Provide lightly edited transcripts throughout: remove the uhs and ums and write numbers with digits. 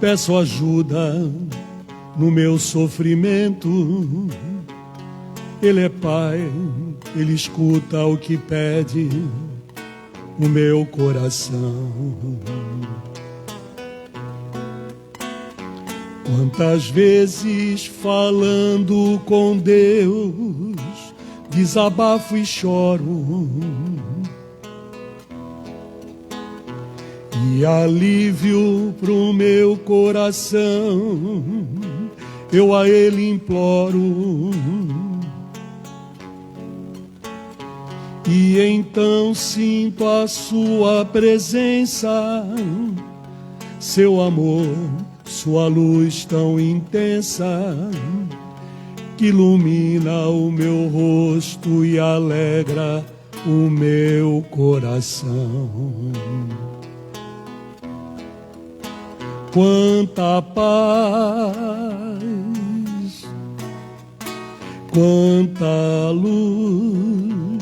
Peço ajuda no meu sofrimento. Ele é Pai, Ele escuta o que pede o meu coração. Quantas vezes falando com Deus, desabafo e choro, e alívio pro meu coração eu a Ele imploro. E então sinto a sua presença, seu amor, sua luz tão intensa, que ilumina o meu rosto e alegra o meu coração. Quanta paz, quanta luz,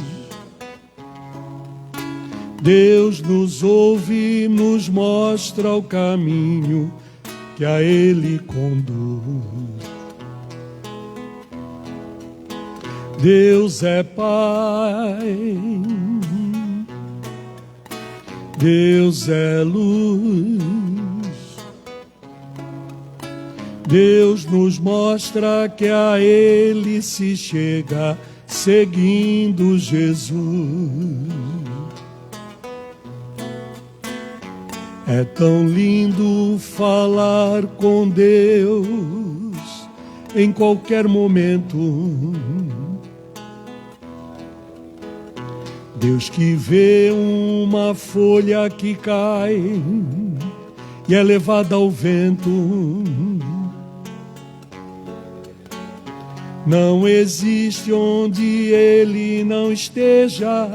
Deus nos ouve e nos mostra o caminho que a Ele conduz. Deus é Pai, Deus é luz, Deus nos mostra que a Ele se chega seguindo Jesus. É tão lindo falar com Deus em qualquer momento. Deus que vê uma folha que cai e é levada ao vento. Não existe onde Ele não esteja.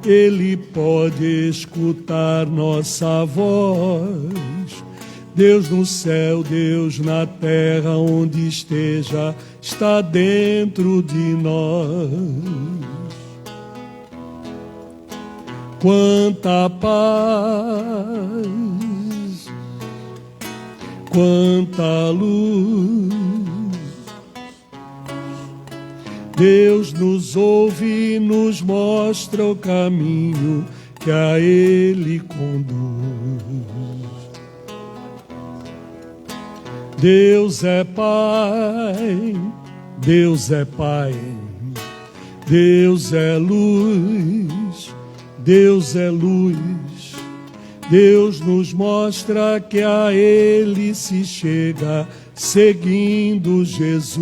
Ele pode escutar nossa voz. Deus no céu, Deus na terra, onde esteja, está dentro de nós. Quanta paz, quanta luz, Deus nos ouve e nos mostra o caminho que a Ele conduz. Deus é Pai, Deus é Pai, Deus é luz, Deus é luz. Deus nos mostra que a Ele se chega seguindo Jesus.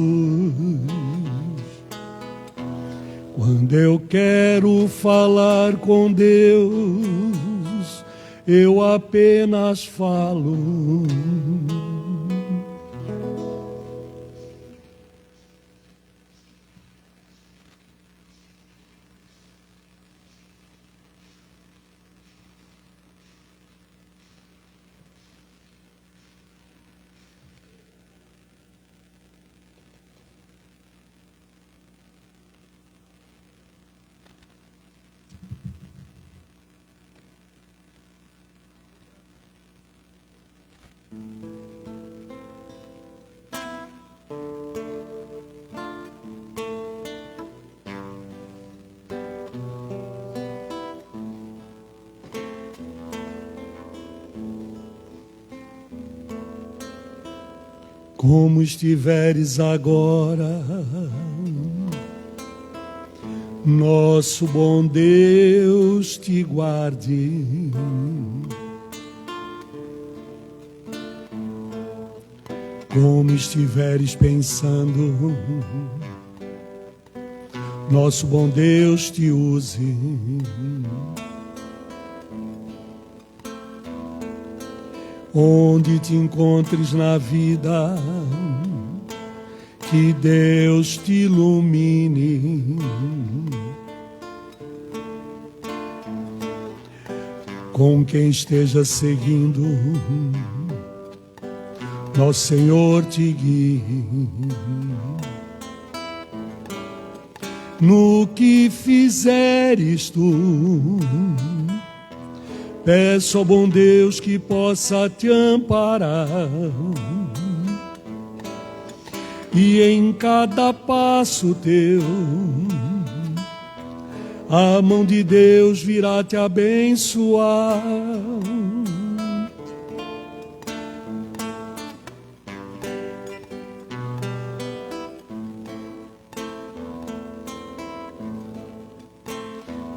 Quando eu quero falar com Deus, eu apenas falo. Como estiveres agora, nosso bom Deus te guarde. Como estiveres pensando, nosso bom Deus te use. Onde te encontres na vida, que Deus te ilumine. Com quem esteja seguindo, nosso Senhor te guie. No que fizeres tu, Peço ao bom Deus que possa te amparar, e em cada passo teu a mão de Deus virá te abençoar.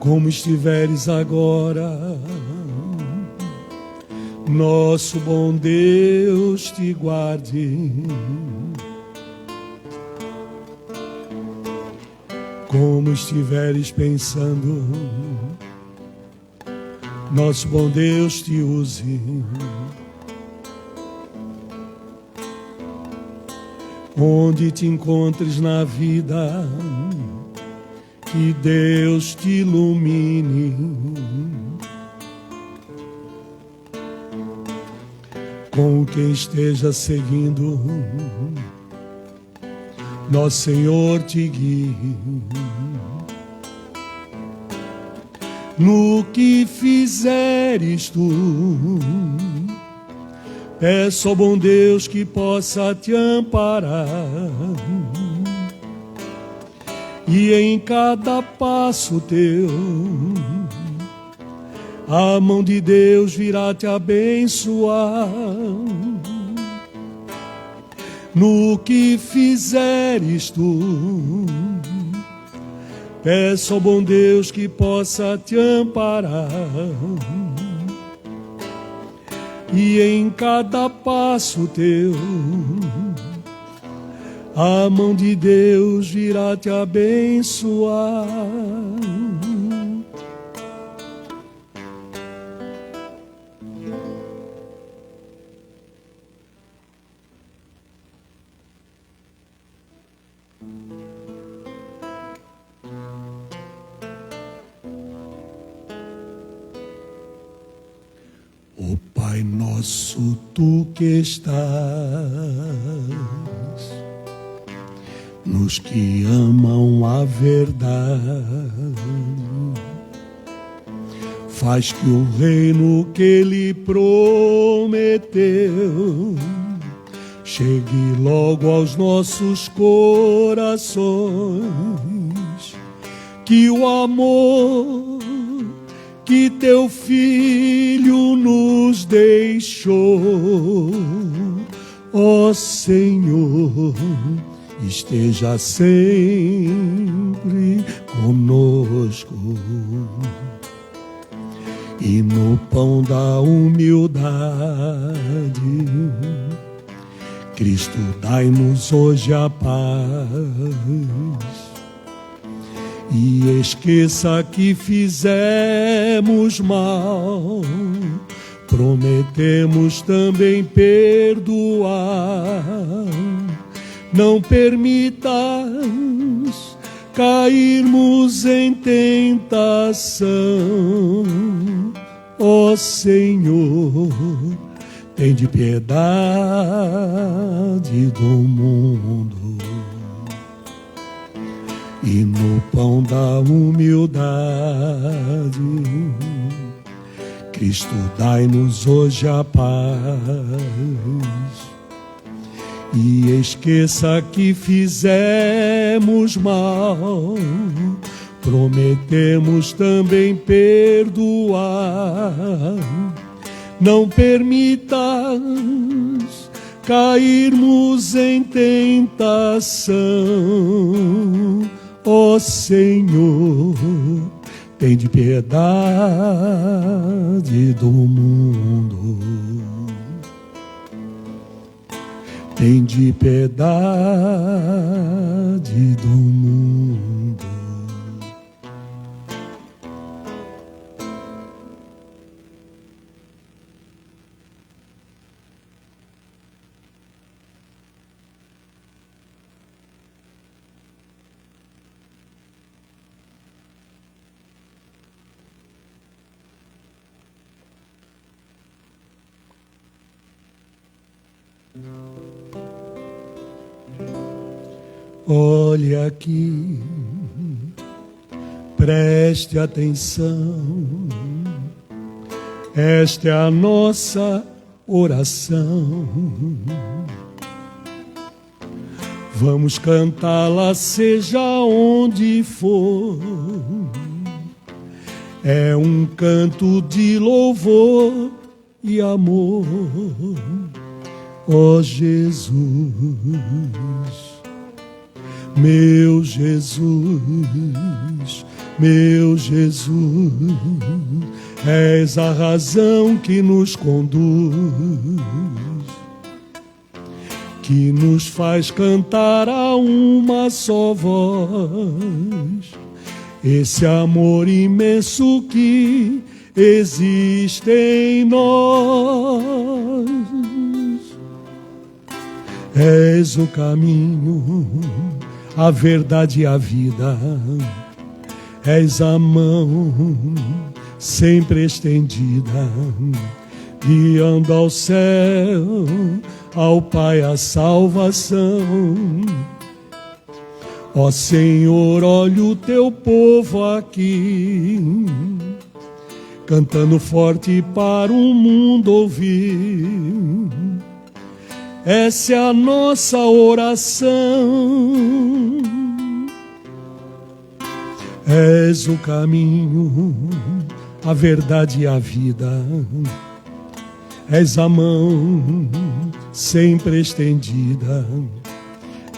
Como estiveres agora, nosso bom Deus te guarde. Como estiveres pensando, nosso bom Deus te use. Onde te encontres na vida, que Deus te ilumine. Com quem esteja seguindo, nosso Senhor te guie. No que fizeres tu, peço ao bom Deus que possa te amparar, e em cada passo teu a mão de Deus virá te abençoar. No que fizeres tu, peço ao bom Deus que possa te amparar, e em cada passo teu a mão de Deus virá te abençoar. Ó Pai nosso, tu que estás nos que amam a verdade, faz que o reino que Ele prometeu chegue logo aos nossos corações, que o amor que teu Filho nos deixou, ó Senhor, esteja sempre conosco, e no pão da humildade, Cristo, dai-nos hoje a paz, e esqueça que fizemos mal, prometemos também perdoar. Não permitas cairmos em tentação, ó Senhor, tende piedade do mundo, e no pão da humildade, Cristo, dai-nos hoje a paz, e esqueça que fizemos mal, prometemos também perdoar. Não permitas cairmos em tentação, ó Senhor, tende piedade do mundo, tende piedade do mundo. Olhe aqui, preste atenção, Esta é a nossa oração. Vamos cantá-la seja onde for. É um canto de louvor e amor. Ó Jesus, meu Jesus, meu Jesus, és a razão que nos conduz, que nos faz cantar a uma só voz, esse amor imenso que existe em nós. És o caminho, a verdade e a vida, és a mão sempre estendida, guiando ao céu, ao Pai a salvação. Ó Senhor, olha o teu povo aqui, cantando forte para o mundo ouvir. Essa é a nossa oração. És o caminho, a verdade e a vida, és a mão sempre estendida,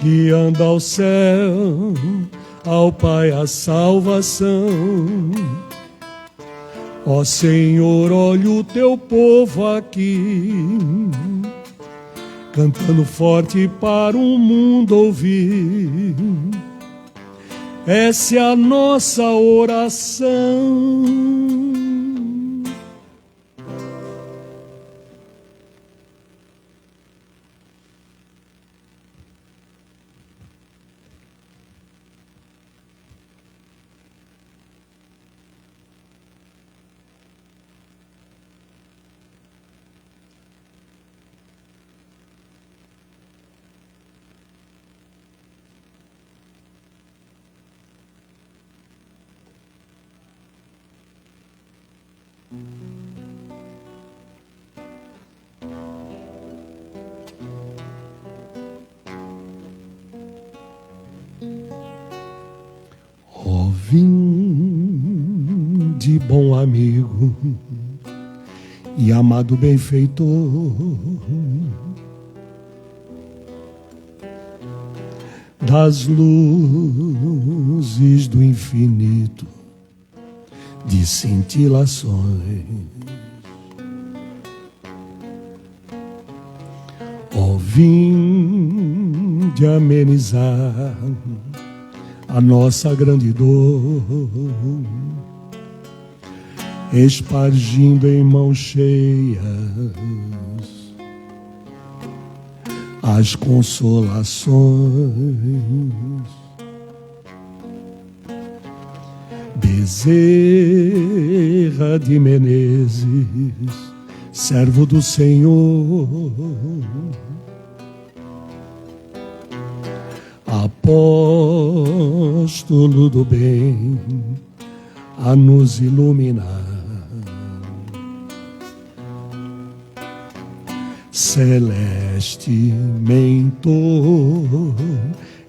guiando ao céu, ao Pai a salvação. Ó Senhor, olha o teu povo aqui, cantando forte para o mundo ouvir. Essa é a nossa oração. Ó, vinde, bom amigo e amado benfeitor, das luzes do infinito, de cintilações. Ó, vinde amenizar a nossa grande dor, espargindo em mãos cheias as consolações. Bezerra de Menezes, servo do Senhor, apóstolo do bem, a nos iluminar. Celeste mentor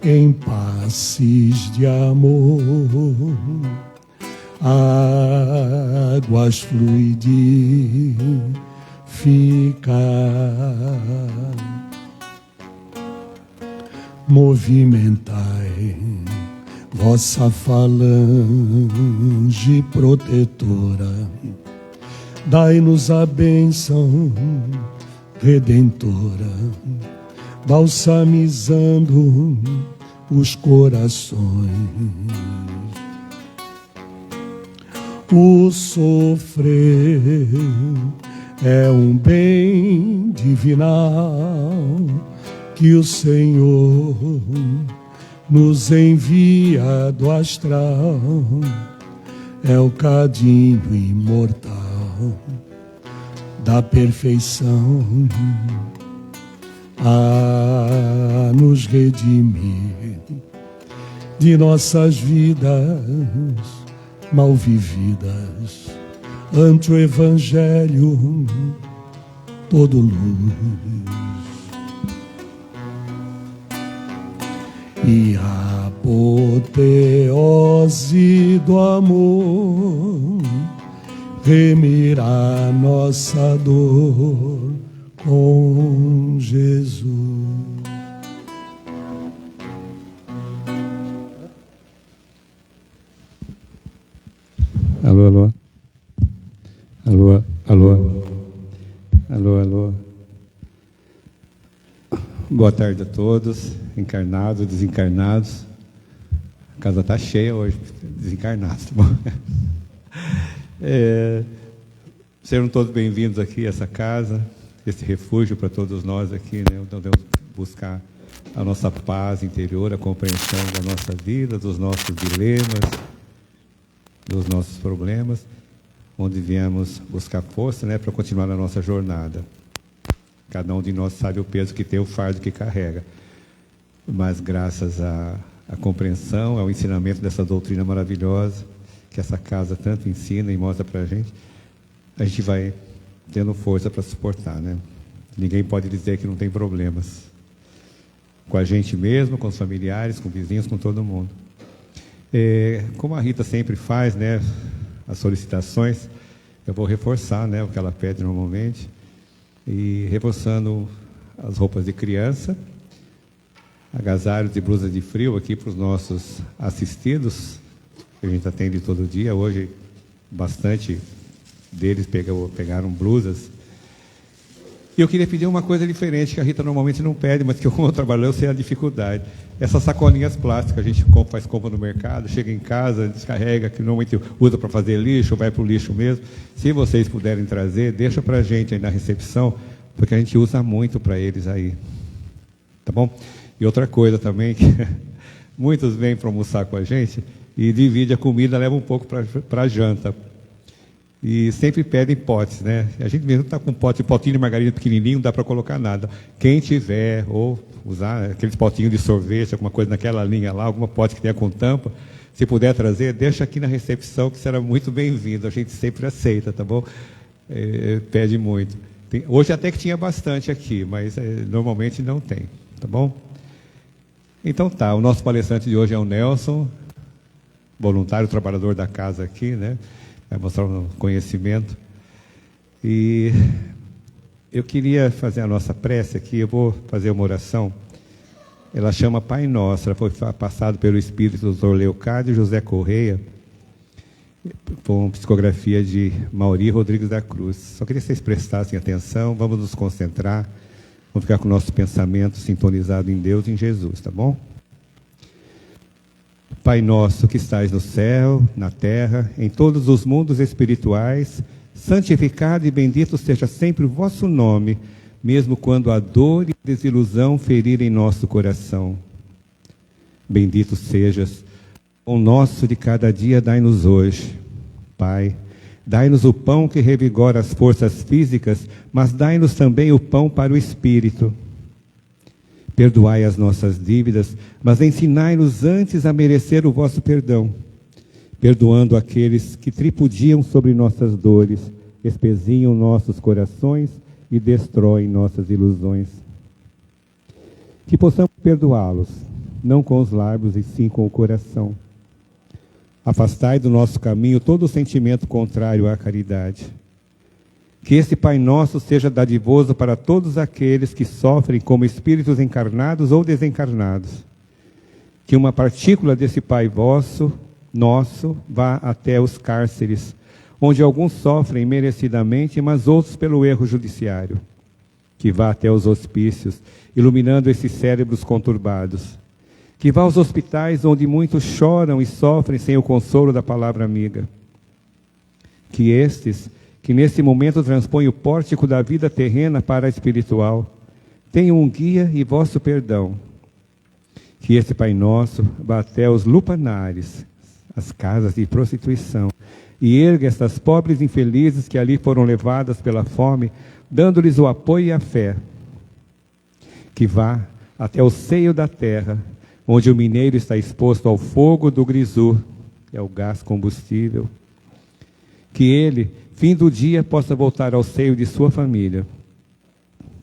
em passes de amor, águas fluidificar, movimentai vossa falange protetora, dai-nos a bênção redentora, balsamizando os corações. O sofrer é um bem divinal que o Senhor nos envia do astral, é o cadinho imortal da perfeição a nos redimir de nossas vidas mal vividas, ante o Evangelho todo luz. E a apoteose do amor remirá nossa dor com Jesus. Alô, alô. Alô, alô. Alô, alô. Boa tarde a todos, encarnados, desencarnados. A casa está cheia hoje, desencarnados, tá bom? Sejam todos bem-vindos aqui a essa casa, esse refúgio para todos nós aqui, né? Então, devemos buscar a nossa paz interior, a compreensão da nossa vida, dos nossos dilemas, dos nossos problemas, onde viemos buscar força, né, para continuar a nossa jornada. Cada um de nós sabe o peso que tem, o fardo que carrega. Mas graças à compreensão, ao ensinamento dessa doutrina maravilhosa, que essa casa tanto ensina e mostra para a gente vai tendo força para suportar, né? Ninguém pode dizer que não tem problemas. Com a gente mesmo, com os familiares, com vizinhos, com todo mundo. Como a Rita sempre faz, né, as solicitações, eu vou reforçar, né, o que ela pede normalmente, e reforçando as roupas de criança, agasalhos e blusas de frio aqui para os nossos assistidos, que a gente atende todo dia. Hoje, bastante deles pegaram blusas. E eu queria pedir uma coisa diferente, que a Rita normalmente não pede, mas que eu, como eu trabalho, eu sei a dificuldade. Essas sacolinhas plásticas, a gente faz compra no mercado, chega em casa, descarrega, que normalmente usa para fazer lixo, vai para o lixo mesmo. Se vocês puderem trazer, deixa para a gente aí na recepção, porque a gente usa muito para eles aí. Tá bom? E outra coisa também, que muitos vêm para almoçar com a gente e divide a comida, leva um pouco para a janta. E sempre pedem potes, né? A gente mesmo está com um potinho de margarina pequenininho, não dá para colocar nada. Quem tiver, ou usar aqueles potinhos de sorvete, alguma coisa naquela linha lá, alguma pote que tenha com tampa, se puder trazer, deixa aqui na recepção, que será muito bem-vindo. A gente sempre aceita, tá bom? Pede muito. Hoje até que tinha bastante aqui, mas normalmente não tem, tá bom? Então tá, o nosso palestrante de hoje é o Nelson, voluntário, trabalhador da casa aqui, né? Vai mostrar o conhecimento. E eu queria fazer a nossa prece aqui, eu vou fazer uma oração. Ela chama Pai Nosso, ela foi passada pelo Espírito do Dr. Leocádio José Correia, com psicografia de Mauri Rodrigues da Cruz. Só queria que vocês prestassem atenção, vamos nos concentrar, vamos ficar com o nosso pensamento sintonizado em Deus e em Jesus, tá bom? Pai nosso que estais no céu, na terra, em todos os mundos espirituais, santificado e bendito seja sempre o vosso nome, mesmo quando a dor e a desilusão ferirem nosso coração. Bendito sejas, o nosso de cada dia dai-nos hoje. Pai, dai-nos o pão que revigora as forças físicas, mas dai-nos também o pão para o espírito. Perdoai as nossas dívidas, mas ensinai-nos antes a merecer o vosso perdão, perdoando aqueles que tripudiam sobre nossas dores, espezinham nossos corações e destroem nossas ilusões. Que possamos perdoá-los, não com os lábios e sim com o coração. Afastai do nosso caminho todo sentimento contrário à caridade. Que esse Pai Nosso seja dadivoso para todos aqueles que sofrem como espíritos encarnados ou desencarnados. Que uma partícula desse Pai nosso, vá até os cárceres, onde alguns sofrem merecidamente, mas outros pelo erro judiciário. Que vá até os hospícios, iluminando esses cérebros conturbados. Que vá aos hospitais, onde muitos choram e sofrem sem o consolo da palavra amiga. Que estes, que nesse momento transpõe o pórtico da vida terrena para a espiritual, tenham um guia e vosso perdão. Que esse Pai Nosso vá até os lupanares, as casas de prostituição, e erga estas pobres infelizes que ali foram levadas pela fome, dando-lhes o apoio e a fé. Que vá até o seio da terra, onde o mineiro está exposto ao fogo do grisu, é o gás combustível. Que ele, fim do dia, possa voltar ao seio de sua família.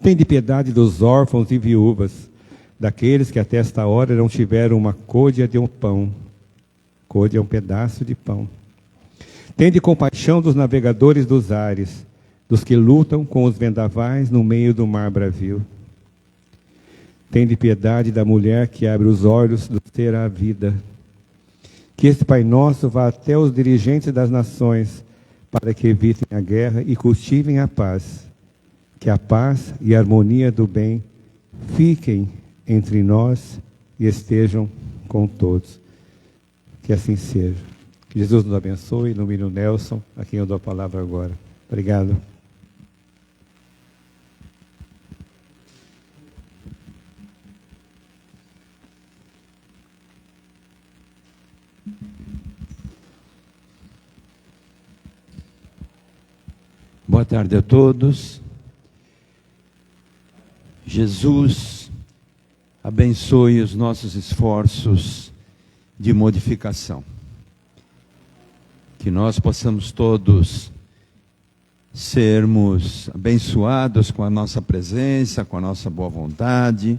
Tende piedade dos órfãos e viúvas, daqueles que até esta hora não tiveram uma côdea de um pão. Côdea é um pedaço de pão. Tende compaixão dos navegadores dos ares, dos que lutam com os vendavais no meio do mar bravio. Tende piedade da mulher que abre os olhos do ser à vida. Que esse Pai Nosso vá até os dirigentes das nações, para que evitem a guerra e cultivem a paz. Que a paz e a harmonia do bem fiquem entre nós e estejam com todos. Que assim seja. Que Jesus nos abençoe, ilumine o Nelson, a quem eu dou a palavra agora. Obrigado. Boa tarde a todos. Jesus abençoe os nossos esforços de modificação. Que nós possamos todos sermos abençoados com a nossa presença, com a nossa boa vontade,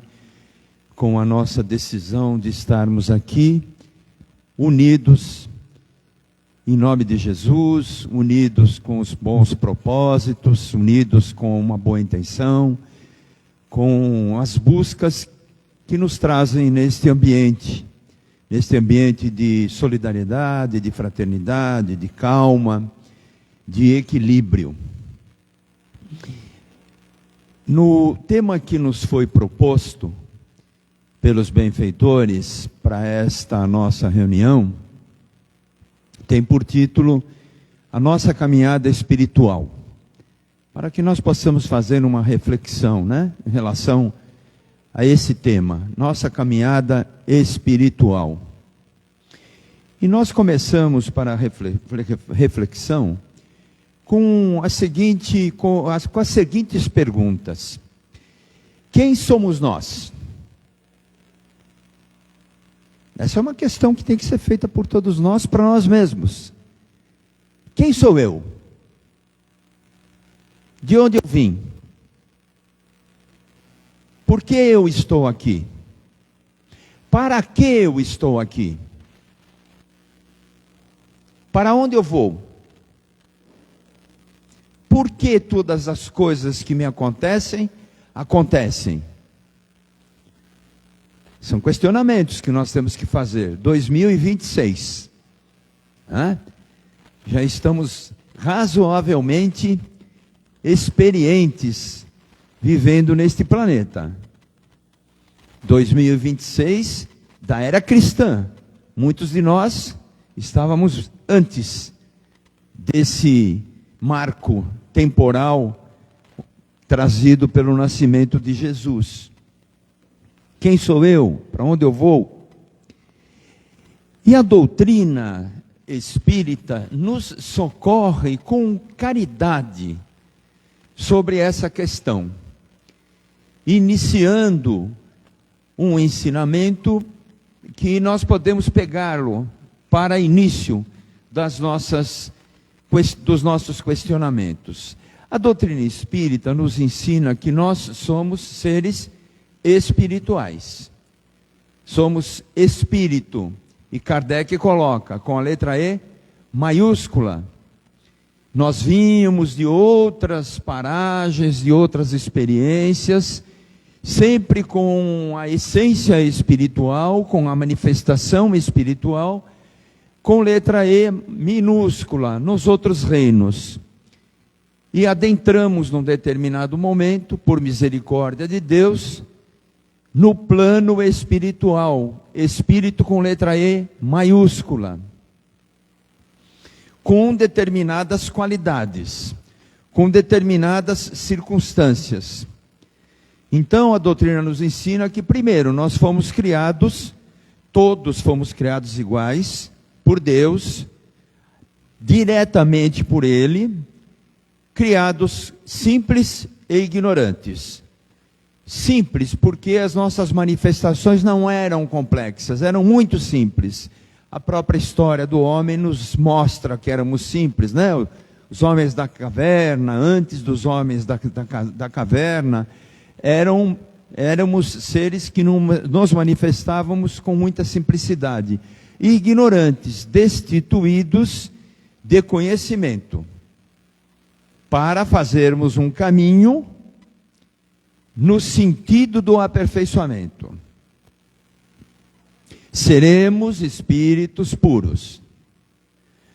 com a nossa decisão de estarmos aqui unidos em nome de Jesus, unidos com os bons propósitos, unidos com uma boa intenção, com as buscas que nos trazem neste ambiente de solidariedade, de fraternidade, de calma, de equilíbrio. No tema que nos foi proposto pelos benfeitores para esta nossa reunião, tem por título a nossa caminhada espiritual, para que nós possamos fazer uma reflexão, em relação a esse tema, nossa caminhada espiritual. E nós começamos para a reflexão com as seguintes perguntas: quem somos nós? Essa é uma questão que tem que ser feita por todos nós, para nós mesmos. Quem sou eu? De onde eu vim? Por que eu estou aqui? Para que eu estou aqui? Para onde eu vou? Por que todas as coisas que me acontecem, acontecem? São questionamentos que nós temos que fazer. 2026. Já estamos razoavelmente experientes vivendo neste planeta. 2026 da era cristã. Muitos de nós estávamos antes desse marco temporal trazido pelo nascimento de Jesus. Quem sou eu? Para onde eu vou? E a doutrina espírita nos socorre com caridade sobre essa questão, iniciando um ensinamento que nós podemos pegá-lo para início dos nossos questionamentos. A doutrina espírita nos ensina que nós somos seres espirituais. Somos espírito. E Kardec coloca com a letra E maiúscula. Nós vínhamos de outras paragens, de outras experiências, sempre com a essência espiritual, com a manifestação espiritual, com letra E minúscula, nos outros reinos. E adentramos num determinado momento, por misericórdia de Deus, no plano espiritual, espírito com letra E maiúscula, com determinadas qualidades, com determinadas circunstâncias. Então a doutrina nos ensina que primeiro nós fomos criados, todos fomos criados iguais, por Deus, diretamente por Ele, criados simples e ignorantes. Simples, porque as nossas manifestações não eram complexas, eram muito simples. A própria história do homem nos mostra que éramos simples, os homens da caverna, antes dos homens da caverna, éramos seres que nos manifestávamos com muita simplicidade, ignorantes, destituídos de conhecimento, para fazermos um caminho no sentido do aperfeiçoamento. Seremos espíritos puros.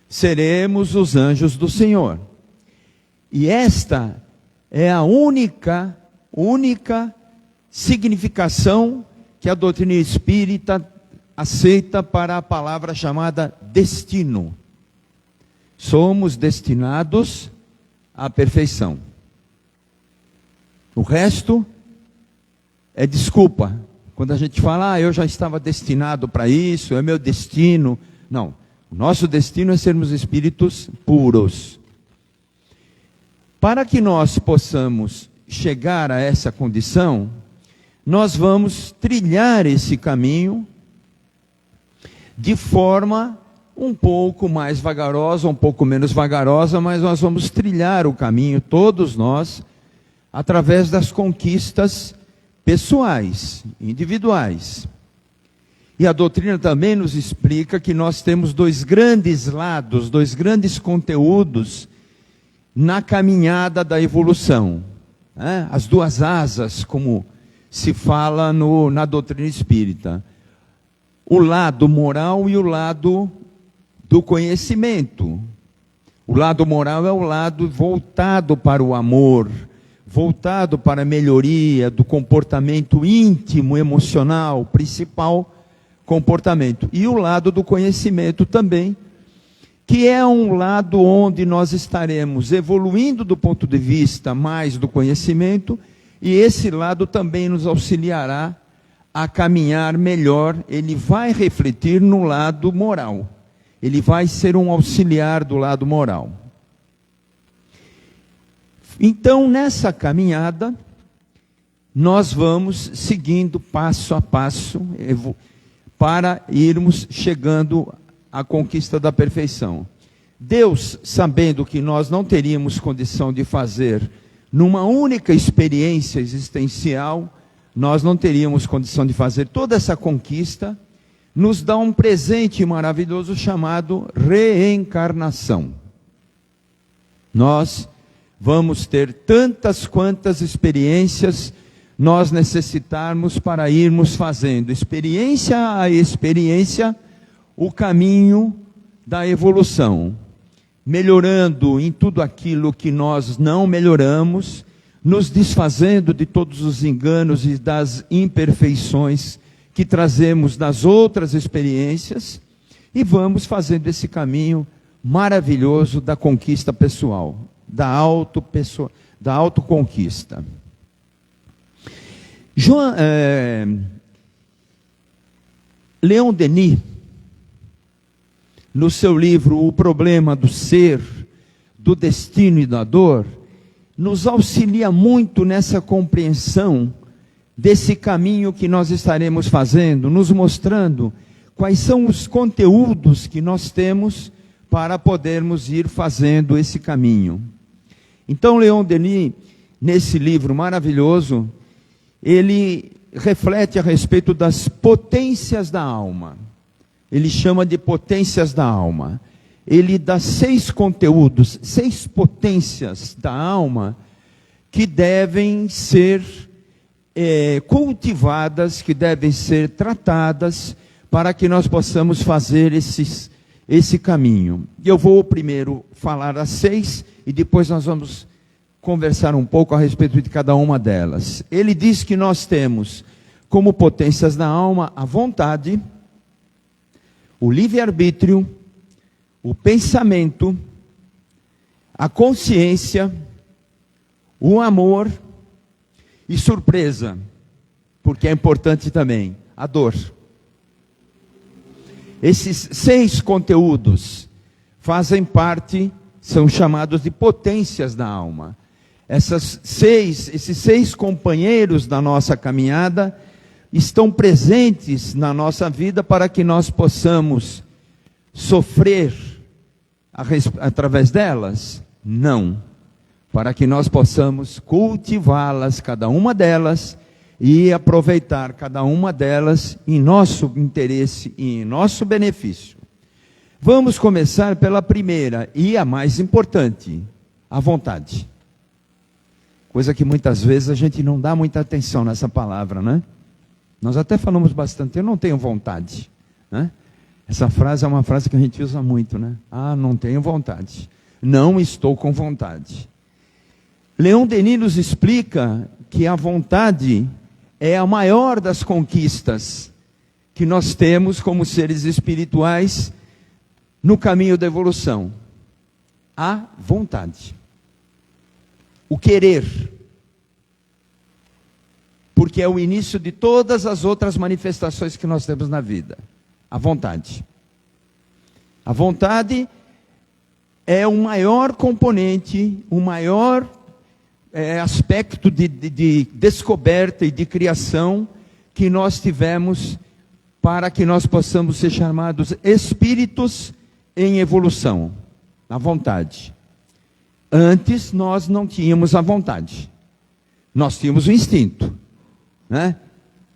Seremos os anjos do Senhor. E esta é a única significação que a doutrina espírita aceita para a palavra chamada destino. Somos destinados à perfeição. O resto é desculpa. Quando a gente fala, eu já estava destinado para isso, é meu destino. Não, o nosso destino é sermos espíritos puros. Para que nós possamos chegar a essa condição, nós vamos trilhar esse caminho de forma um pouco mais vagarosa, um pouco menos vagarosa, mas nós vamos trilhar o caminho, todos nós, através das conquistas pessoais, individuais. E a doutrina também nos explica que nós temos dois grandes lados, dois grandes conteúdos na caminhada da evolução. As duas asas, como se fala na doutrina espírita. O lado moral e o lado do conhecimento. O lado moral é o lado voltado para o amor, voltado para a melhoria do comportamento íntimo, emocional, principal comportamento. E o lado do conhecimento também, que é um lado onde nós estaremos evoluindo do ponto de vista mais do conhecimento, e esse lado também nos auxiliará a caminhar melhor. Ele vai refletir no lado moral. Ele vai ser um auxiliar do lado moral. Então, nessa caminhada, nós vamos seguindo passo a passo para irmos chegando à conquista da perfeição. Deus, sabendo que nós não teríamos condição de fazer numa única experiência existencial, nós não teríamos condição de fazer toda essa conquista, nos dá um presente maravilhoso chamado reencarnação. Nós vamos ter tantas quantas experiências nós necessitarmos para irmos fazendo, experiência a experiência, o caminho da evolução, melhorando em tudo aquilo que nós não melhoramos, nos desfazendo de todos os enganos e das imperfeições que trazemos das outras experiências, e vamos fazendo esse caminho maravilhoso da conquista pessoal, da autoconquista. Leon Denis, no seu livro O Problema do Ser, do Destino e da Dor, nos auxilia muito nessa compreensão desse caminho que nós estaremos fazendo, nos mostrando quais são os conteúdos que nós temos para podermos ir fazendo esse caminho. Então, Leon Denis, nesse livro maravilhoso, ele reflete a respeito das potências da alma. Ele chama de potências da alma. Ele dá 6 conteúdos, 6 potências da alma que devem ser cultivadas, que devem ser tratadas para que nós possamos fazer esse caminho. Eu vou primeiro falar as 6 e depois nós vamos conversar um pouco a respeito de cada uma delas. Ele diz que nós temos como potências da alma a vontade, o livre-arbítrio, o pensamento, a consciência, o amor e surpresa, porque é importante também, a dor. Esses 6 conteúdos fazem parte, são chamados de potências da alma. Esses 6 companheiros da nossa caminhada estão presentes na nossa vida para que nós possamos sofrer através delas, Não. Para que nós possamos cultivá-las, cada uma delas, e aproveitar cada uma delas em nosso interesse e em nosso benefício. Vamos começar pela primeira e a mais importante, a vontade. Coisa que muitas vezes a gente não dá muita atenção nessa palavra, né? Nós até falamos bastante, eu não tenho vontade, né? Essa frase é uma frase que a gente usa muito, né? Ah, não tenho vontade. Não estou com vontade. Leon Denis nos explica que a vontade é a maior das conquistas que nós temos como seres espirituais no caminho da evolução. A vontade. O querer. Porque é o início de todas as outras manifestações que nós temos na vida. A vontade. A vontade é o maior componente, o maior aspecto de descoberta e de criação que nós tivemos para que nós possamos ser chamados espíritos em evolução. A vontade. Antes nós não tínhamos a vontade. Nós tínhamos o instinto, né?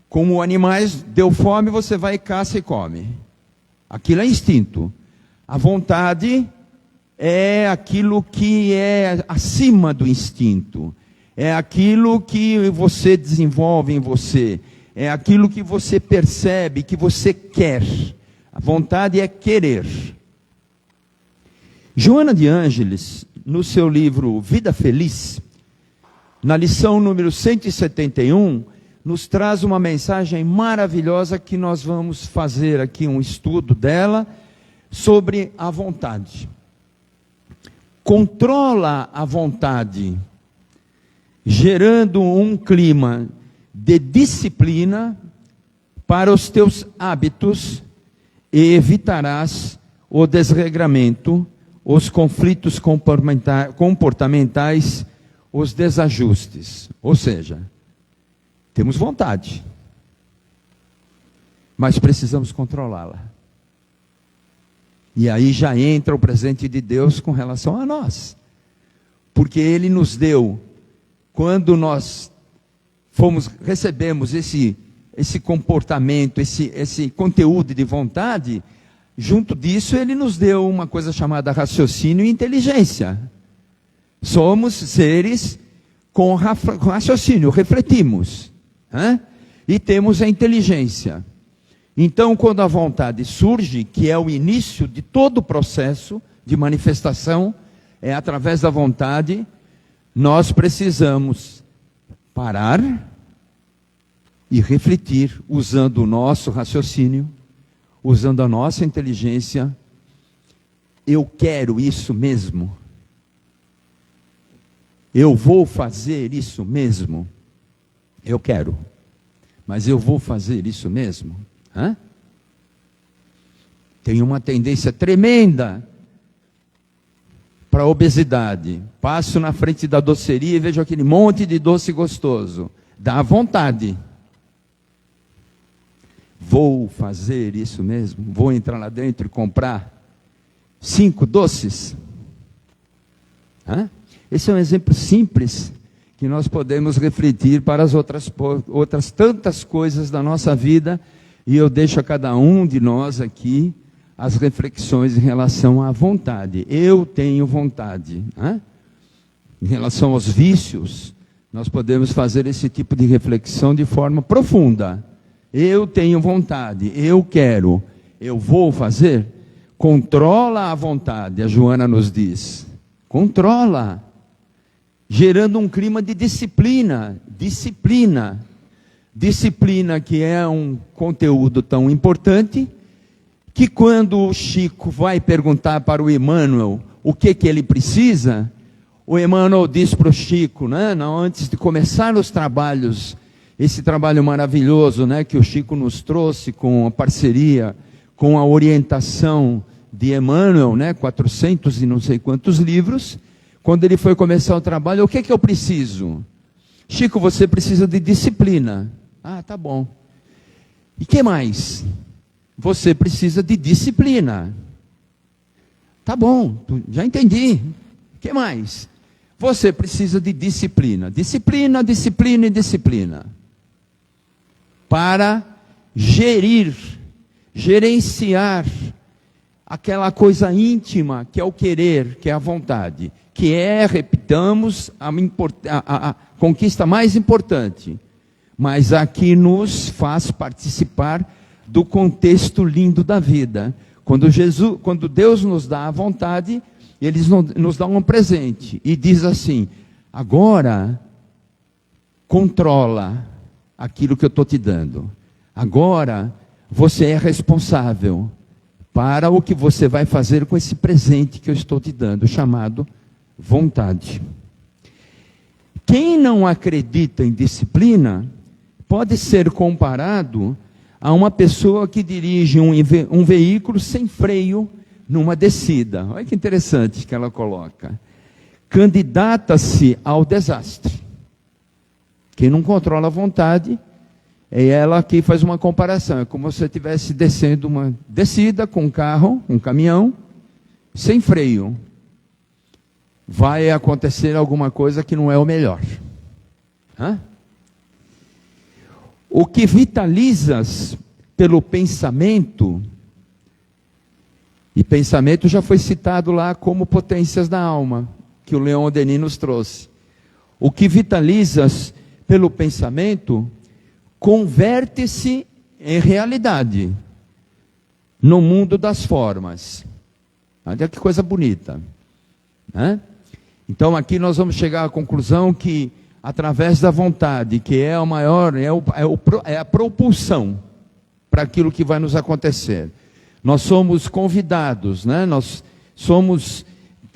Como animais, deu fome, você vai, caça e come. Aquilo é instinto. A vontade é aquilo que é acima do instinto. É aquilo que você desenvolve em você. É aquilo que você percebe, que você quer. A vontade é querer. Joana de Ângeles, no seu livro Vida Feliz, na lição número 171, nos traz uma mensagem maravilhosa que nós vamos fazer aqui um estudo dela sobre a vontade. Controla a vontade, gerando um clima de disciplina para os teus hábitos e evitarás o desregramento, os conflitos comportamentais, os desajustes. Ou seja, temos vontade, mas precisamos controlá-la. E aí já entra o presente de Deus com relação a nós. Porque Ele nos deu, quando nós recebemos esse comportamento, esse conteúdo de vontade, junto disso Ele nos deu uma coisa chamada raciocínio e inteligência. Somos seres com raciocínio, refletimos, né? E temos a inteligência. Então, quando a vontade surge, que é o início de todo o processo de manifestação, é através da vontade, nós precisamos parar e refletir, usando o nosso raciocínio, usando a nossa inteligência. Eu quero isso mesmo. Eu vou fazer isso mesmo. Eu quero. Mas eu vou fazer isso mesmo. Tem uma tendência tremenda para a obesidade. Passo na frente da doceria e vejo aquele monte de doce gostoso. Dá vontade. Vou fazer isso mesmo? Vou entrar lá dentro e comprar 5 doces? Esse é um exemplo simples que nós podemos refletir para as outras tantas coisas da nossa vida. E eu deixo a cada um de nós aqui as reflexões em relação à vontade. Eu tenho vontade. Em relação aos vícios, nós podemos fazer esse tipo de reflexão de forma profunda. Eu tenho vontade, eu quero, eu vou fazer. Controla a vontade, a Joana nos diz. Controla. Gerando um clima de disciplina. Disciplina que é um conteúdo tão importante, que quando o Chico vai perguntar para o Emmanuel o que ele precisa, o Emmanuel diz para o Chico, né, antes de começar os trabalhos, esse trabalho maravilhoso, né, que o Chico nos trouxe com a parceria, com a orientação de Emmanuel, né, 400 e não sei quantos livros, quando ele foi começar o trabalho, o que eu preciso? Chico, você precisa de disciplina. Ah, tá bom. E que mais? Você precisa de disciplina. Tá bom, já entendi. que mais? Você precisa de disciplina. Disciplina, disciplina e disciplina. Para gerenciar aquela coisa íntima que é o querer, que é a vontade, que é, repitamos, a conquista mais importante, mas a que nos faz participar do contexto lindo da vida. Quando Deus nos dá a vontade, Ele nos dá um presente e diz assim: agora controla aquilo que eu estou te dando. Agora você é responsável para o que você vai fazer com esse presente que eu estou te dando, chamado vontade. Quem não acredita em disciplina pode ser comparado a uma pessoa que dirige um veículo sem freio numa descida. Olha que interessante que ela coloca. Candidata-se ao desastre. Quem não controla a vontade, é ela aqui faz uma comparação. É como se você estivesse descendo uma descida com um carro, um caminhão, sem freio. Vai acontecer alguma coisa que não é o melhor. O que vitalizas pelo pensamento, e pensamento já foi citado lá como potências da alma, que o Leon Denis nos trouxe. O que vitalizas pelo pensamento, converte-se em realidade, no mundo das formas. Olha que coisa bonita. Então aqui nós vamos chegar à conclusão que, através da vontade, que é o maior, é a propulsão para aquilo que vai nos acontecer. Nós somos convidados,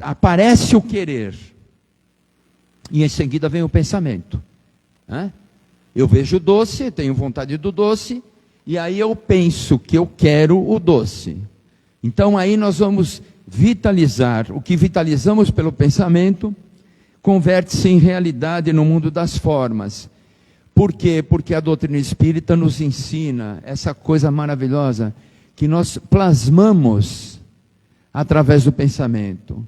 aparece o querer, e em seguida vem o pensamento. Eu vejo o doce, tenho vontade do doce, e aí eu penso que eu quero o doce. Então aí nós vamos vitalizar, o que vitalizamos pelo pensamento, converte-se em realidade no mundo das formas. Por quê? Porque a doutrina espírita nos ensina essa coisa maravilhosa, que nós plasmamos através do pensamento.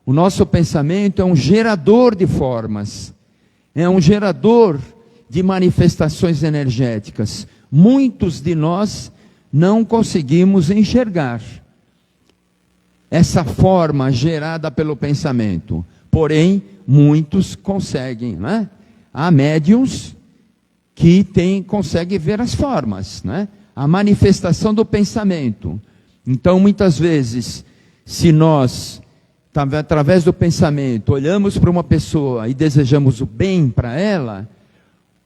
O nosso pensamento é um gerador de formas, é um gerador de manifestações energéticas. Muitos de nós não conseguimos enxergar essa forma gerada pelo pensamento. Porém, muitos conseguem, Há médiuns que conseguem ver as formas, A manifestação do pensamento. Então, muitas vezes, se nós, através do pensamento, olhamos para uma pessoa e desejamos o bem para ela,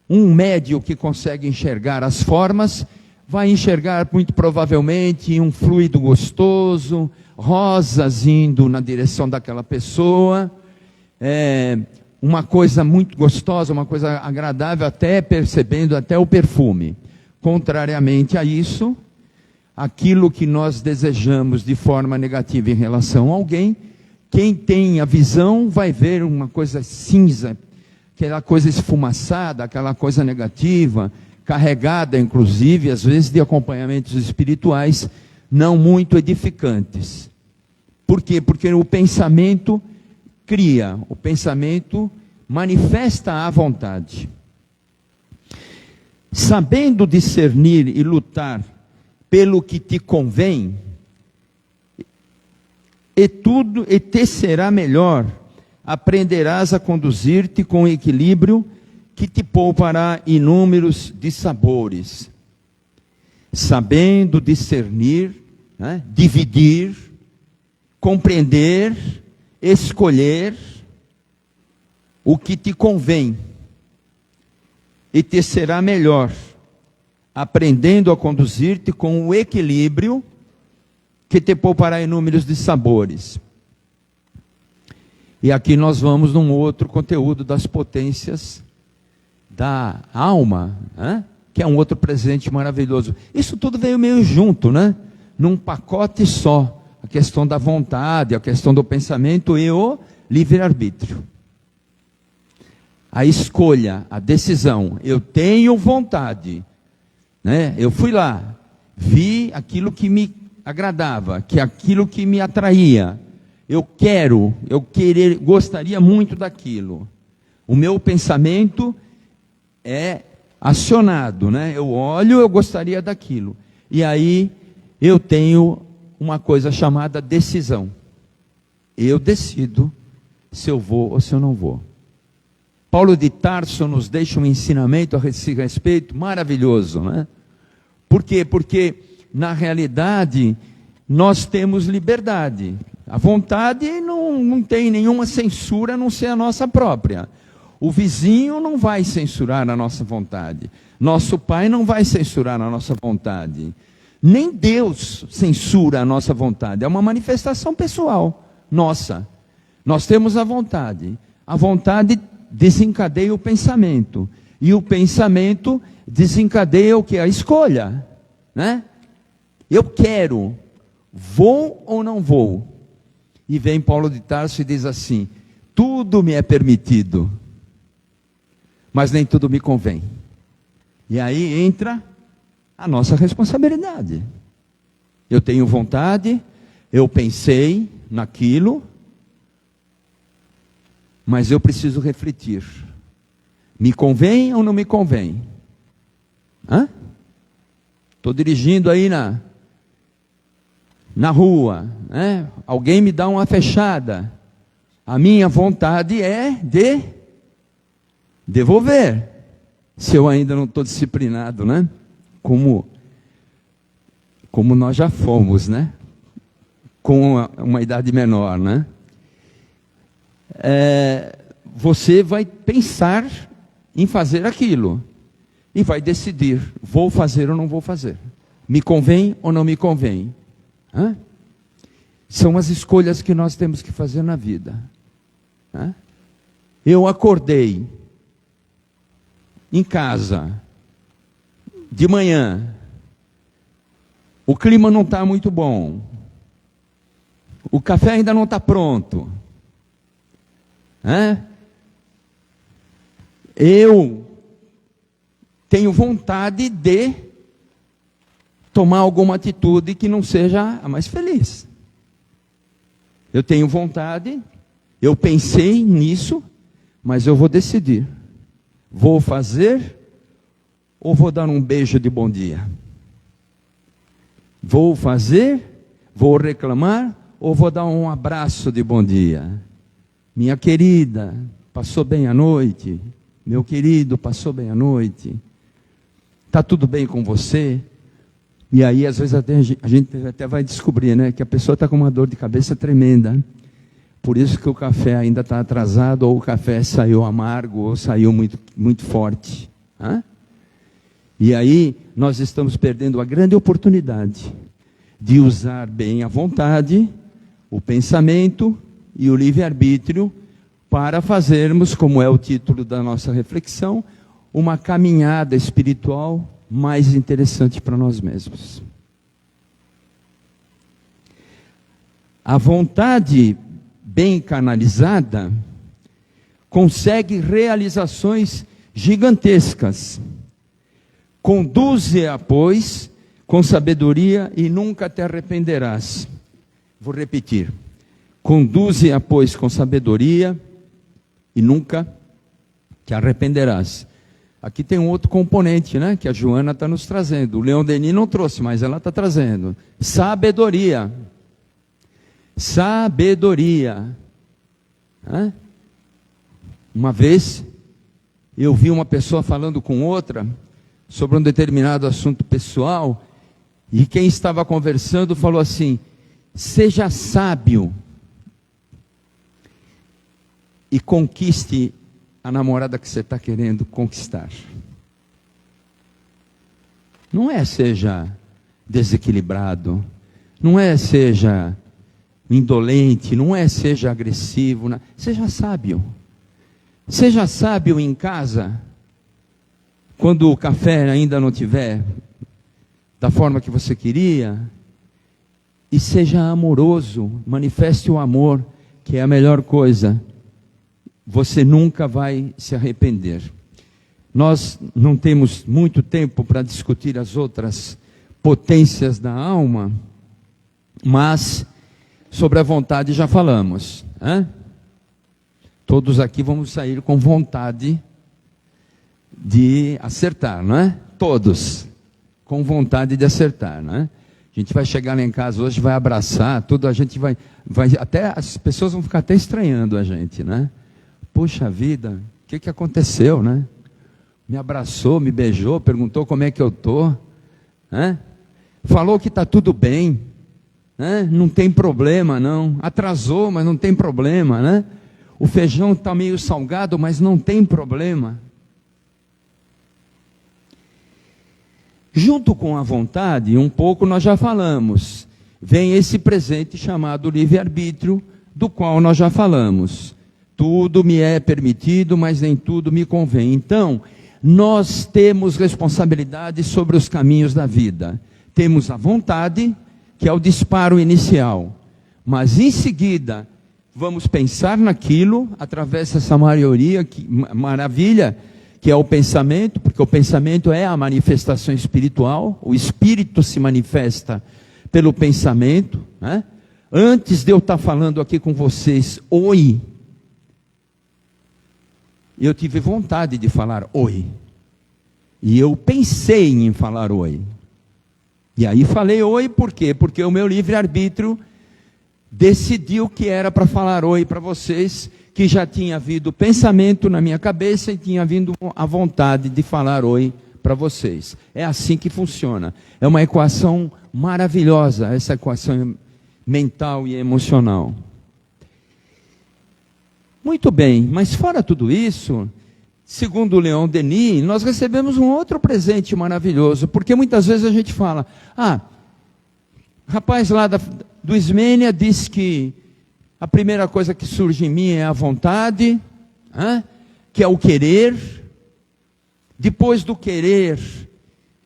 um médium que consegue enxergar as formas, vai enxergar muito provavelmente um fluido gostoso, rosas indo na direção daquela pessoa, uma coisa muito gostosa, uma coisa agradável, até percebendo até o perfume. Contrariamente a isso, aquilo que nós desejamos de forma negativa em relação a alguém, quem tem a visão vai ver uma coisa cinza, aquela coisa esfumaçada, aquela coisa negativa, carregada inclusive, às vezes, de acompanhamentos espirituais não muito edificantes. Por quê? Porque o pensamento cria, o pensamento manifesta a vontade. Sabendo discernir e lutar pelo que te convém, e te será melhor, aprenderás a conduzir-te com equilíbrio, que te poupará inúmeros dissabores. Sabendo discernir, dividir, compreender, escolher o que te convém, e te será melhor, aprendendo a conduzir-te com o equilíbrio, que te poupará inúmeros dissabores. E aqui nós vamos num outro conteúdo das potências da alma, que é um outro presente maravilhoso. Isso tudo veio meio junto, num pacote só. A questão da vontade, a questão do pensamento e o livre-arbítrio. A escolha, a decisão. Eu tenho vontade, eu fui lá, vi aquilo que me agradava, aquilo que me atraía. gostaria muito daquilo. O meu pensamento é acionado, né? Eu olho, eu gostaria daquilo. E aí eu tenho uma coisa chamada decisão. Eu decido se eu vou ou se eu não vou. Paulo de Tarso nos deixa um ensinamento a esse respeito maravilhoso, né? Por quê? Porque, na realidade, nós temos liberdade. A vontade não tem nenhuma censura a não ser a nossa própria. O vizinho não vai censurar a nossa vontade. Nosso pai não vai censurar a nossa vontade. Nem Deus censura a nossa vontade. É uma manifestação pessoal nossa. Nós temos a vontade. A vontade desencadeia o pensamento. E o pensamento desencadeia o que? A escolha, né? Eu quero, vou ou não vou? E vem Paulo de Tarso e diz assim: tudo me é permitido, mas nem tudo me convém. E aí entra a nossa responsabilidade. Eu tenho vontade, eu pensei naquilo, mas eu preciso refletir. Me convém ou não me convém? Estou dirigindo aí na rua, né? Alguém me dá uma fechada. A minha vontade é de devolver, se eu ainda não estou disciplinado, né? Como nós já fomos, né? Com uma idade menor, né? Você vai pensar em fazer aquilo e vai decidir: vou fazer ou não vou fazer? Me convém ou não me convém? São as escolhas que nós temos que fazer na vida. Eu acordei em casa de manhã, o clima não está muito bom, o café ainda não está pronto, eu tenho vontade de tomar alguma atitude que não seja a mais feliz. Eu tenho vontade, eu pensei nisso, mas eu vou decidir: vou fazer ou vou dar um beijo de bom dia? Vou fazer, vou reclamar ou vou dar um abraço de bom dia? Minha querida, passou bem a noite? Meu querido, passou bem a noite? Está tudo bem com você? E aí, às vezes, a gente até vai descobrir, né, que a pessoa está com uma dor de cabeça tremenda. Por isso que o café ainda está atrasado, ou o café saiu amargo, ou saiu muito, muito forte. E aí, nós estamos perdendo a grande oportunidade de usar bem a vontade, o pensamento e o livre-arbítrio para fazermos, como é o título da nossa reflexão, uma caminhada espiritual mais interessante para nós mesmos. A vontade bem canalizada consegue realizações gigantescas. Conduze-a, pois, com sabedoria e nunca te arrependerás. Vou repetir. Conduze-a, pois, com sabedoria e nunca te arrependerás. Aqui tem um outro componente, né, que a Joana está nos trazendo. O Leon Denis não trouxe, mas ela está trazendo. Sabedoria. Sabedoria. Uma vez, eu vi uma pessoa falando com outra sobre um determinado assunto pessoal, e quem estava conversando falou assim: seja sábio e conquiste a namorada que você está querendo conquistar. Não é seja desequilibrado, não é seja indolente, não é seja agressivo, não. Seja sábio. Seja sábio em casa, quando o café ainda não tiver da forma que você queria, e seja amoroso, manifeste o amor, que é a melhor coisa. Você nunca vai se arrepender. Nós não temos muito tempo para discutir as outras potências da alma, mas Sobre a vontade já falamos. Todos aqui vamos sair com vontade de acertar, não é? Todos com vontade de acertar, não é? A gente vai chegar lá em casa hoje, vai abraçar, tudo, a gente vai até as pessoas vão ficar até estranhando a gente, né? Puxa vida, o que aconteceu, né? Me abraçou, me beijou, perguntou como é que eu tô, né? Falou que está tudo bem, né? Não tem problema não, atrasou, mas não tem problema, né? O feijão está meio salgado, mas não tem problema. Junto com a vontade, um pouco nós já falamos, vem esse presente chamado livre-arbítrio, do qual nós já falamos. Tudo me é permitido, mas nem tudo me convém. Então, nós temos responsabilidade sobre os caminhos da vida. Temos a vontade, que é o disparo inicial. Mas em seguida, vamos pensar naquilo, através dessa maravilha, que é o pensamento, porque o pensamento é a manifestação espiritual, o espírito se manifesta pelo pensamento, né? Antes de eu estar falando aqui com vocês, oi, eu tive vontade de falar oi, e eu pensei em falar oi, e aí falei oi, por quê? Porque o meu livre-arbítrio decidiu que era para falar oi para vocês, que já tinha havido pensamento na minha cabeça e tinha vindo a vontade de falar oi para vocês. É assim que funciona. É uma equação maravilhosa, essa equação mental e emocional. Muito bem, mas fora tudo isso, segundo Leon Denis, nós recebemos um outro presente maravilhoso, porque muitas vezes a gente fala, rapaz lá do Ismênia disse que a primeira coisa que surge em mim é a vontade, que é o querer. Depois do querer,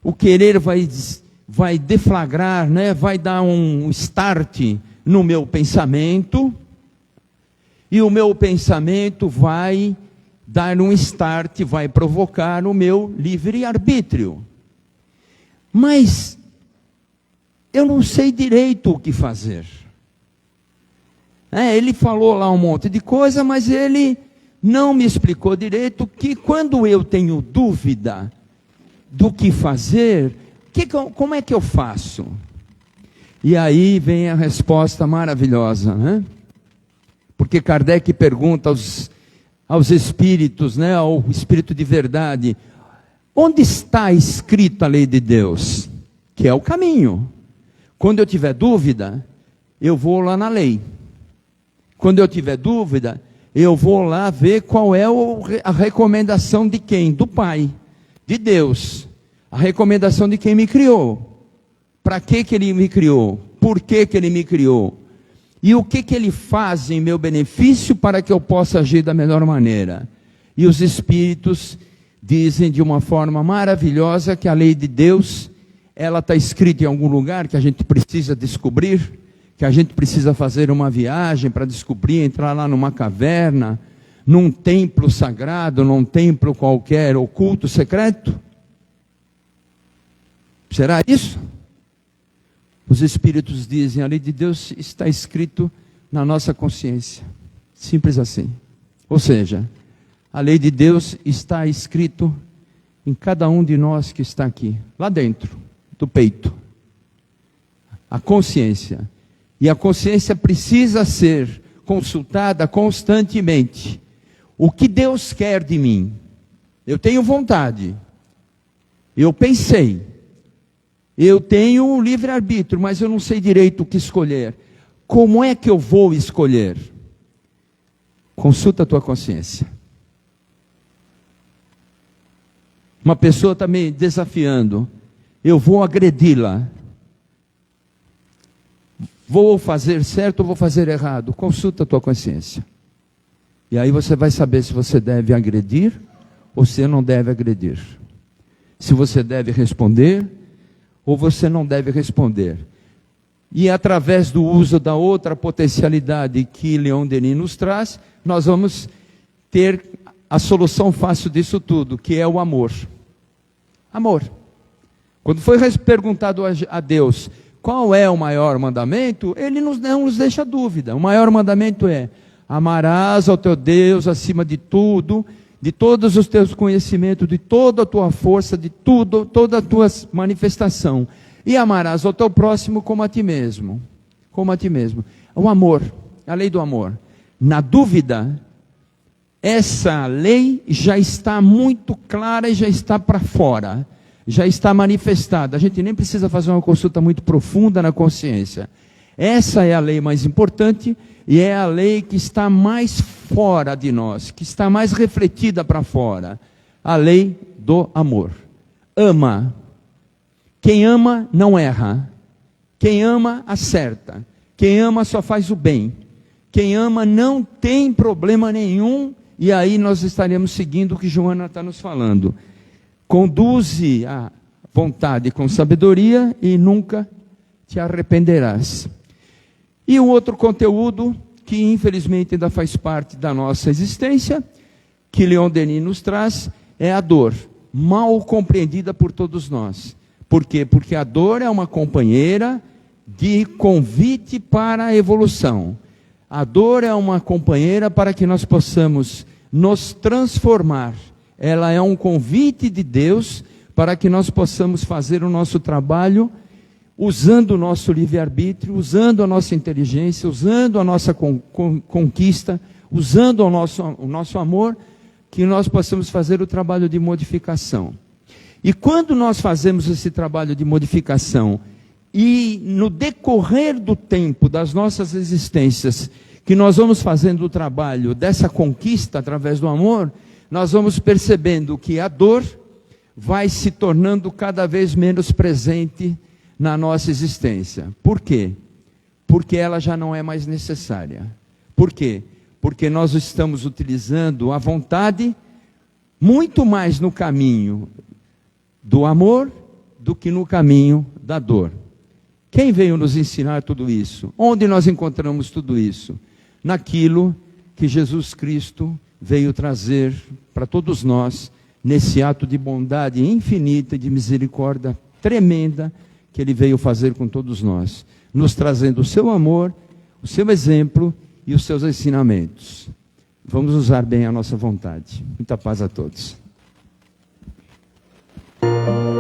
o querer vai deflagrar, né? Vai dar um start no meu pensamento. E o meu pensamento vai dar um start, vai provocar o meu livre-arbítrio. Mas eu não sei direito o que fazer. Ele falou lá um monte de coisa, mas ele não me explicou direito que quando eu tenho dúvida do que fazer, como é que eu faço? E aí vem a resposta maravilhosa, né? Porque Kardec pergunta aos espíritos, né, ao espírito de verdade, onde está escrita a lei de Deus? Que é o caminho. Quando eu tiver dúvida, eu vou lá na lei. Quando eu tiver dúvida, eu vou lá ver qual é a recomendação de quem? Do Pai, de Deus. A recomendação de quem me criou. Para que Ele me criou? Por que Ele me criou? E o que Ele faz em meu benefício para que eu possa agir da melhor maneira? E os Espíritos dizem de uma forma maravilhosa que a lei de Deus, ela está escrita em algum lugar que a gente precisa descobrir, que a gente precisa fazer uma viagem para descobrir, entrar lá numa caverna, num templo sagrado, num templo qualquer, oculto, secreto? Será isso? Os Espíritos dizem, a lei de Deus está escrito na nossa consciência. Simples assim. Ou seja, a lei de Deus está escrito em cada um de nós que está aqui, lá dentro do peito. A consciência. E a consciência precisa ser consultada constantemente. O que Deus quer de mim? Eu tenho vontade. Eu pensei. Eu tenho um livre-arbítrio, mas eu não sei direito o que escolher. Como é que eu vou escolher? Consulta a tua consciência. Uma pessoa está me desafiando. Eu vou agredi-la. Vou fazer certo ou vou fazer errado? Consulta a tua consciência. E aí você vai saber se você deve agredir ou se não deve agredir. Se você deve responder ou você não deve responder. E através do uso da outra potencialidade que Leon Denis nos traz, nós vamos ter a solução fácil disso tudo, que é o amor. Amor. Quando foi perguntado a Deus, Qual é o maior mandamento? Ele não nos deixa dúvida. O maior mandamento é: amarás ao teu Deus acima de tudo, de todos os teus conhecimentos, de toda a tua força, de tudo, toda a tua manifestação. E amarás ao teu próximo como a ti mesmo. Como a ti mesmo. O amor, a lei do amor. Na dúvida, essa lei já está muito clara e já está para fora. Já está manifestada. A gente nem precisa fazer uma consulta muito profunda na consciência. Essa é a lei mais importante e é a lei que está mais fora de nós, que está mais refletida para fora. A lei do amor. Ama. Quem ama não erra. Quem ama acerta. Quem ama só faz o bem. Quem ama não tem problema nenhum. E aí nós estaremos seguindo o que Joana está nos falando. Conduze a vontade com sabedoria e nunca te arrependerás. E um outro conteúdo que infelizmente ainda faz parte da nossa existência, que Leon Denis nos traz, é a dor, mal compreendida por todos nós. Por quê? Porque a dor é uma companheira de convite para a evolução. A dor é uma companheira para que nós possamos nos transformar. Ela é um convite de Deus para que nós possamos fazer o nosso trabalho usando o nosso livre-arbítrio, usando a nossa inteligência, usando a nossa conquista, usando o nosso amor, que nós possamos fazer o trabalho de modificação. E quando nós fazemos esse trabalho de modificação, e no decorrer do tempo das nossas existências, que nós vamos fazendo o trabalho dessa conquista através do amor, nós vamos percebendo que a dor vai se tornando cada vez menos presente na nossa existência. Por quê? Porque ela já não é mais necessária. Por quê? Porque nós estamos utilizando a vontade muito mais no caminho do amor do que no caminho da dor. Quem veio nos ensinar tudo isso? Onde nós encontramos tudo isso? Naquilo que Jesus Cristo veio trazer para todos nós, nesse ato de bondade infinita e de misericórdia tremenda que Ele veio fazer com todos nós, nos trazendo o seu amor, o seu exemplo e os seus ensinamentos. Vamos usar bem a nossa vontade. Muita paz a todos.